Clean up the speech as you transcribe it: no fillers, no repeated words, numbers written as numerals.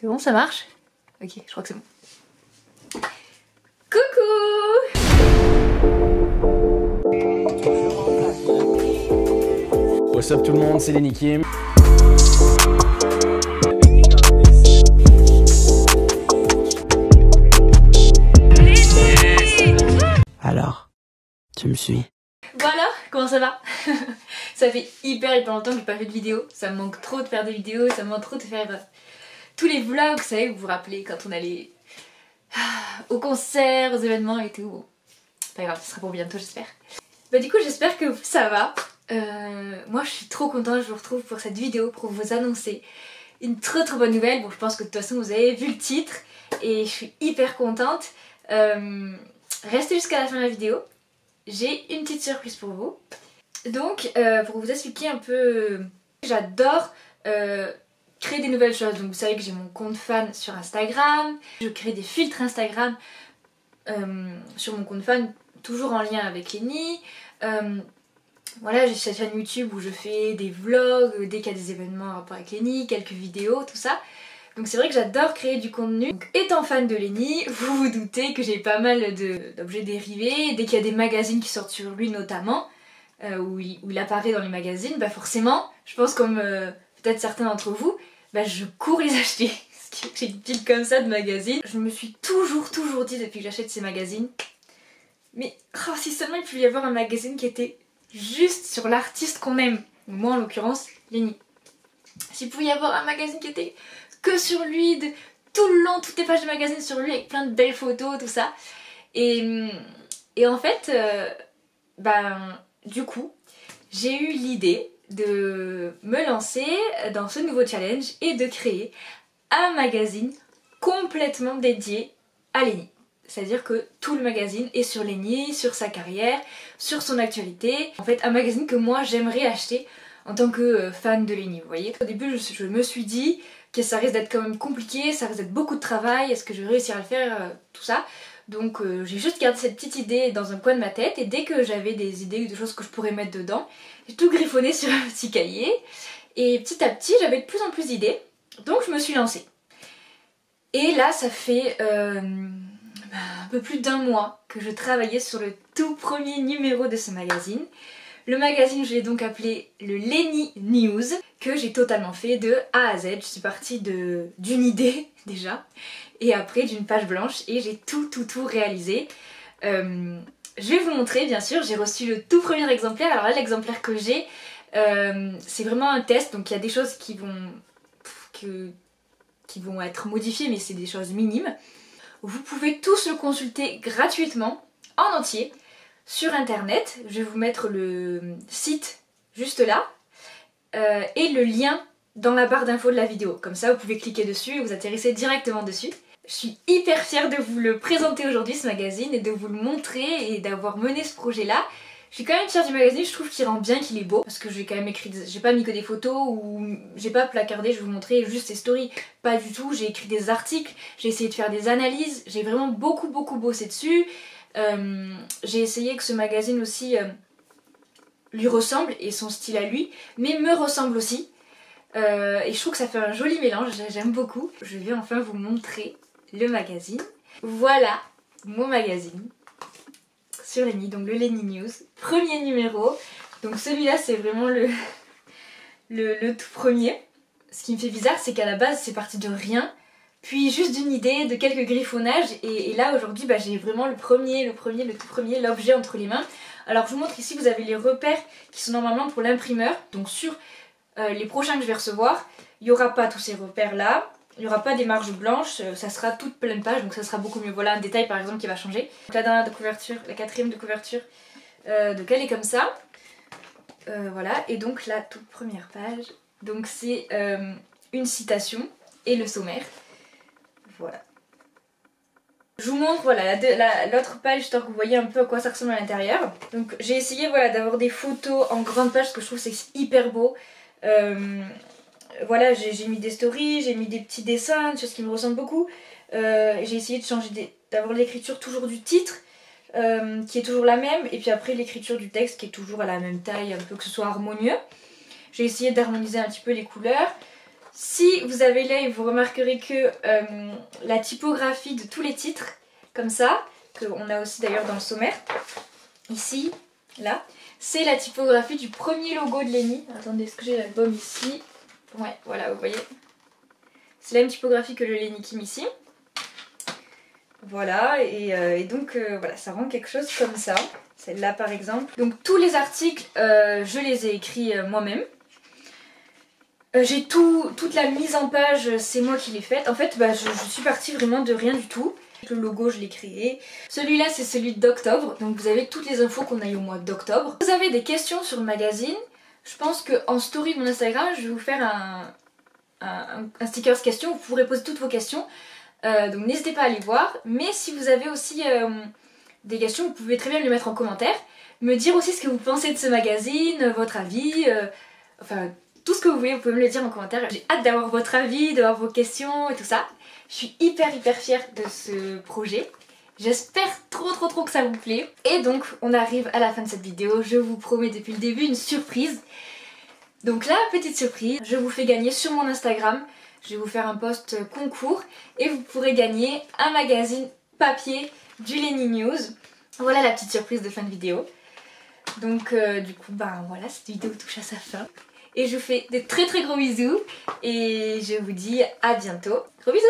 C'est bon, ça marche? Ok, je crois que c'est bon. Coucou! What's up tout le monde, c'est Lenny Kim. Alors, tu me suis? Voilà, comment ça va? Ça fait hyper longtemps que j'ai pas fait de vidéo. Ça me manque trop de faire des vidéos, ça me manque trop de faire tous les vlogs, vous savez, vous vous rappelez quand on allait au concert, aux événements et tout. Bon, pas grave, ce sera pour bientôt j'espère. Bah du coup j'espère que ça va. Moi je suis trop contente, je vous retrouve pour cette vidéo pour vous annoncer une très bonne nouvelle. Bon, je pense que de toute façon vous avez vu le titre et je suis hyper contente. Restez jusqu'à la fin de la vidéo. J'ai une petite surprise pour vous. Donc, pour vous expliquer un peu, j'adore créer des nouvelles choses. Donc vous savez que j'ai mon compte fan sur Instagram. Je crée des filtres Instagram sur mon compte fan, toujours en lien avec Lenny. Voilà, j'ai cette chaîne YouTube où je fais des vlogs dès qu'il y a des événements en rapport avec Lenny, quelques vidéos, tout ça. Donc c'est vrai que j'adore créer du contenu. Donc, étant fan de Lenny, vous vous doutez que j'ai pas mal d'objets dérivés. Dès qu'il y a des magazines qui sortent sur lui notamment, où il apparaît dans les magazines, bah forcément, je pense comme peut-être certains d'entre vous, bah je cours les acheter. J'ai une pile comme ça de magazines. Je me suis toujours dit depuis que j'achète ces magazines, mais oh, si seulement il pouvait y avoir un magazine qui était juste sur l'artiste qu'on aime. Moi en l'occurrence, Lenny. S'il pouvait y avoir un magazine qui était que sur lui, tout le long, toutes les pages de magazine sur lui, avec plein de belles photos, tout ça. Et en fait, du coup, j'ai eu l'idée de me lancer dans ce nouveau challenge et de créer un magazine complètement dédié à Lenny. C'est-à-dire que tout le magazine est sur Lenny, sur sa carrière, sur son actualité. En fait, un magazine que moi j'aimerais acheter en tant que fan de Lenny, vous voyez. Au début, je me suis dit que ça risque d'être quand même compliqué, ça risque d'être beaucoup de travail, est-ce que je vais réussir à le faire, tout ça. Donc j'ai juste gardé cette petite idée dans un coin de ma tête et dès que j'avais des idées ou des choses que je pourrais mettre dedans, j'ai tout griffonné sur un petit cahier et petit à petit j'avais de plus en plus d'idées, donc je me suis lancée. Et là ça fait un peu plus d'un mois que je travaillais sur le tout premier numéro de ce magazine. Le magazine, je l'ai donc appelé le Lenny News, que j'ai totalement fait de A à Z. Je suis partie d'une idée déjà, et après d'une page blanche, et j'ai tout réalisé. Je vais vous montrer, bien sûr, j'ai reçu le tout premier exemplaire. Alors là, l'exemplaire que j'ai, c'est vraiment un test, donc il y a des choses qui vont être modifiées, mais c'est des choses minimes. Vous pouvez tous le consulter gratuitement, en entier, sur internet. Je vais vous mettre le site juste là et le lien dans la barre d'infos de la vidéo. Comme ça vous pouvez cliquer dessus et vous atterrissez directement dessus. Je suis hyper fière de vous le présenter aujourd'hui, ce magazine, et de vous le montrer et d'avoir mené ce projet là. Je suis quand même fière du magazine, je trouve qu'il rend bien, qu'il est beau, parce que j'ai quand même écrit, j'ai pas mis que des photos ou j'ai pas placardé, je vais vous montrer juste les stories, pas du tout. J'ai écrit des articles, j'ai essayé de faire des analyses, j'ai vraiment beaucoup bossé dessus. J'ai essayé que ce magazine aussi lui ressemble et son style à lui, mais me ressemble aussi. Et je trouve que ça fait un joli mélange, j'aime beaucoup. Je vais enfin vous montrer le magazine. Voilà mon magazine sur Lenny, donc le Lenny News. Premier numéro, donc celui-là c'est vraiment le tout premier. Ce qui me fait bizarre, c'est qu'à la base c'est parti de rien, puis juste d'une idée, de quelques griffonnages, et là aujourd'hui j'ai vraiment le tout premier, l'objet entre les mains. Alors je vous montre ici, vous avez les repères qui sont normalement pour l'imprimeur, donc sur les prochains que je vais recevoir, il n'y aura pas tous ces repères là, il n'y aura pas des marges blanches, ça sera toute pleine page, donc ça sera beaucoup mieux. Voilà un détail par exemple qui va changer. Donc la dernière de couverture, la quatrième de couverture, donc elle est comme ça. Voilà, et donc la toute première page, donc c'est une citation et le sommaire. Voilà. Je vous montre voilà, l'autre page, histoire que vous voyez un peu à quoi ça ressemble à l'intérieur. Donc j'ai essayé voilà, d'avoir des photos en grande page, parce que je trouve que c'est hyper beau. Voilà, j'ai mis des stories, j'ai mis des petits dessins, des choses qui me ressemblent beaucoup. J'ai essayé de changer, d'avoir l'écriture toujours du titre, qui est toujours la même, et puis après l'écriture du texte qui est toujours à la même taille, un peu que ce soit harmonieux. J'ai essayé d'harmoniser un petit peu les couleurs. Si vous avez l'œil, vous remarquerez que la typographie de tous les titres, comme ça, qu'on a aussi d'ailleurs dans le sommaire, ici, là, c'est la typographie du premier logo de Lenny. Attendez, est-ce que j'ai l'album ici? Ouais, voilà, vous voyez. C'est la même typographie que le Lenny Kim ici. Voilà, et donc voilà, ça rend quelque chose comme ça. Celle-là par exemple. Donc tous les articles, je les ai écrits moi-même. J'ai toute la mise en page, c'est moi qui l'ai faite. En fait, je suis partie vraiment de rien du tout. Le logo, je l'ai créé. Celui-là, c'est celui d'octobre. Donc vous avez toutes les infos qu'on a eu au mois d'octobre. Vous avez des questions sur le magazine. Je pense qu'en story de mon Instagram, je vais vous faire un sticker question. Vous pourrez poser toutes vos questions. Donc n'hésitez pas à aller voir. Mais si vous avez aussi des questions, vous pouvez très bien les mettre en commentaire. Me dire aussi ce que vous pensez de ce magazine, votre avis, enfin tout ce que vous voulez, vous pouvez me le dire en commentaire. J'ai hâte d'avoir votre avis, d'avoir vos questions et tout ça. Je suis hyper fière de ce projet. J'espère trop que ça vous plaît. Et donc on arrive à la fin de cette vidéo. Je vous promets depuis le début une surprise. Donc la petite surprise, je vous fais gagner sur mon Instagram. Je vais vous faire un post concours et vous pourrez gagner un magazine papier du Lenny News. Voilà la petite surprise de fin de vidéo. Donc du coup voilà, cette vidéo touche à sa fin. Et je vous fais des très gros bisous et je vous dis à bientôt. Gros bisous!